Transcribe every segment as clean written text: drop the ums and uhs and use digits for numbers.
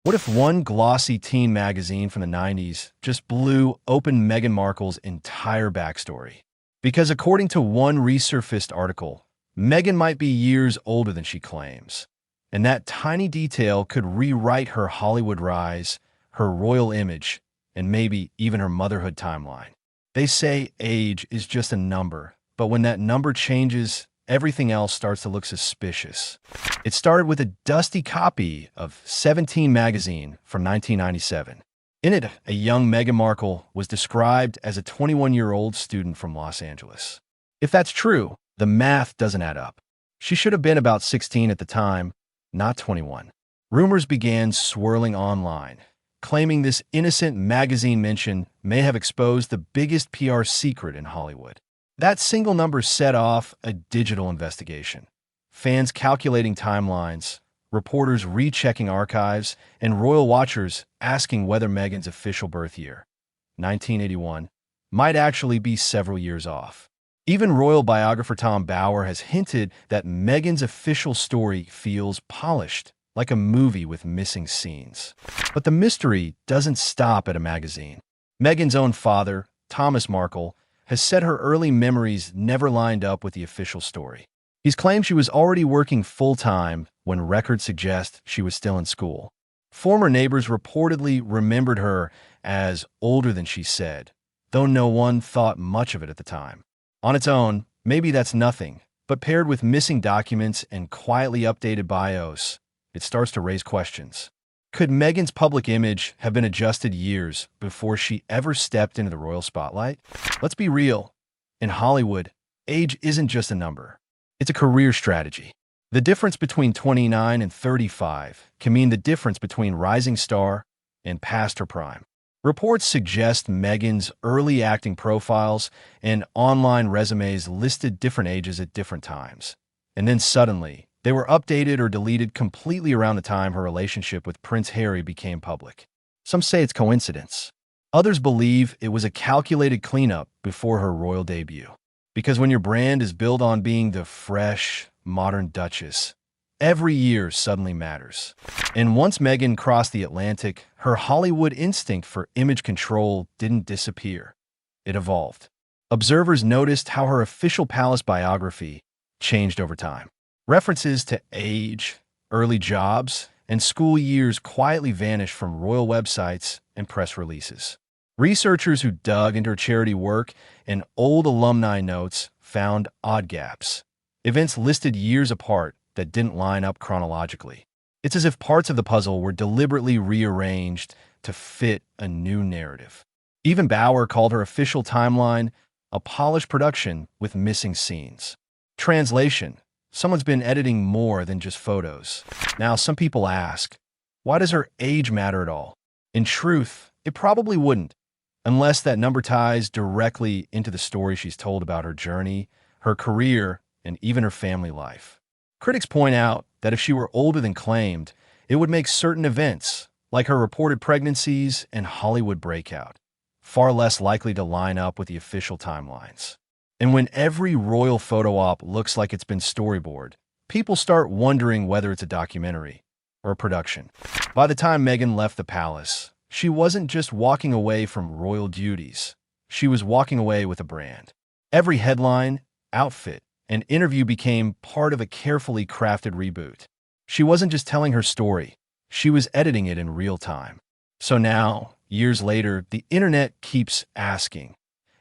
What if one glossy teen magazine from the 90s just blew open Meghan Markle's entire backstory? Because according to one resurfaced article, Meghan might be years older than she claims. And that tiny detail could rewrite her Hollywood rise, her royal image, and maybe even her motherhood timeline. They say age is just a number, but when that number changes, everything else starts to look suspicious. It started with a dusty copy of 17 magazine from 1997. In it, a young Meghan Markle was described as a 21-year-old student from Los Angeles. If that's true, the math doesn't add up. She should have been about 16 at the time, not 21. Rumors began swirling online, claiming this innocent magazine mention may have exposed the biggest PR secret in Hollywood. That single number set off a digital investigation. Fans calculating timelines, reporters rechecking archives, and royal watchers asking whether Meghan's official birth year, 1981, might actually be several years off. Even royal biographer Tom Bower has hinted that Meghan's official story feels polished, like a movie with missing scenes. But the mystery doesn't stop at a magazine. Meghan's own father, Thomas Markle, has said her early memories never lined up with the official story. He's claimed she was already working full-time when records suggest she was still in school. Former neighbors reportedly remembered her as older than she said, though no one thought much of it at the time. On its own, maybe that's nothing, but paired with missing documents and quietly updated bios, it starts to raise questions. Could Meghan's public image have been adjusted years before she ever stepped into the royal spotlight? Let's be real. In Hollywood, age isn't just a number. It's a career strategy. The difference between 29 and 35 can mean the difference between rising star and past her prime. Reports suggest Meghan's early acting profiles and online resumes listed different ages at different times. And then suddenly, they were updated or deleted completely around the time her relationship with Prince Harry became public. Some say it's coincidence. Others believe it was a calculated cleanup before her royal debut. Because when your brand is built on being the fresh, modern Duchess, every year suddenly matters. And once Meghan crossed the Atlantic, her Hollywood instinct for image control didn't disappear. It evolved. Observers noticed how her official palace biography changed over time. References to age, early jobs, and school years quietly vanished from royal websites and press releases. Researchers who dug into her charity work and old alumni notes found odd gaps. Events listed years apart that didn't line up chronologically. It's as if parts of the puzzle were deliberately rearranged to fit a new narrative. Even Bower called her official timeline a polished production with missing scenes. Translation: someone's been editing more than just photos. Now, some people ask, why does her age matter at all? In truth, it probably wouldn't, unless that number ties directly into the story she's told about her journey, her career, and even her family life. Critics point out that if she were older than claimed, it would make certain events, like her reported pregnancies and Hollywood breakout, far less likely to line up with the official timelines. And when every royal photo op looks like it's been storyboarded, people start wondering whether it's a documentary or a production. By the time Meghan left the palace, she wasn't just walking away from royal duties. She was walking away with a brand. Every headline, outfit, and interview became part of a carefully crafted reboot. She wasn't just telling her story, she was editing it in real time. So now, years later, the internet keeps asking,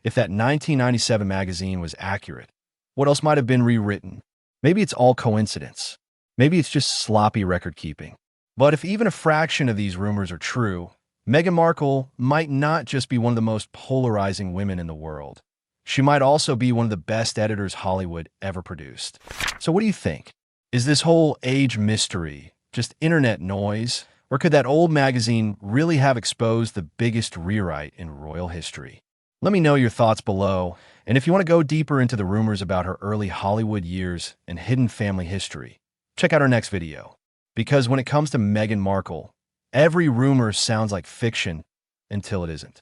if that 1997 magazine was accurate, what else might have been rewritten? Maybe it's all coincidence. Maybe it's just sloppy record keeping. But if even a fraction of these rumors are true, Meghan Markle might not just be one of the most polarizing women in the world. She might also be one of the best editors Hollywood ever produced. So what do you think? Is this whole age mystery just internet noise, or could that old magazine really have exposed the biggest rewrite in royal history? Let me know your thoughts below, and if you want to go deeper into the rumors about her early Hollywood years and hidden family history, check out our next video. Because when it comes to Meghan Markle, every rumor sounds like fiction until it isn't.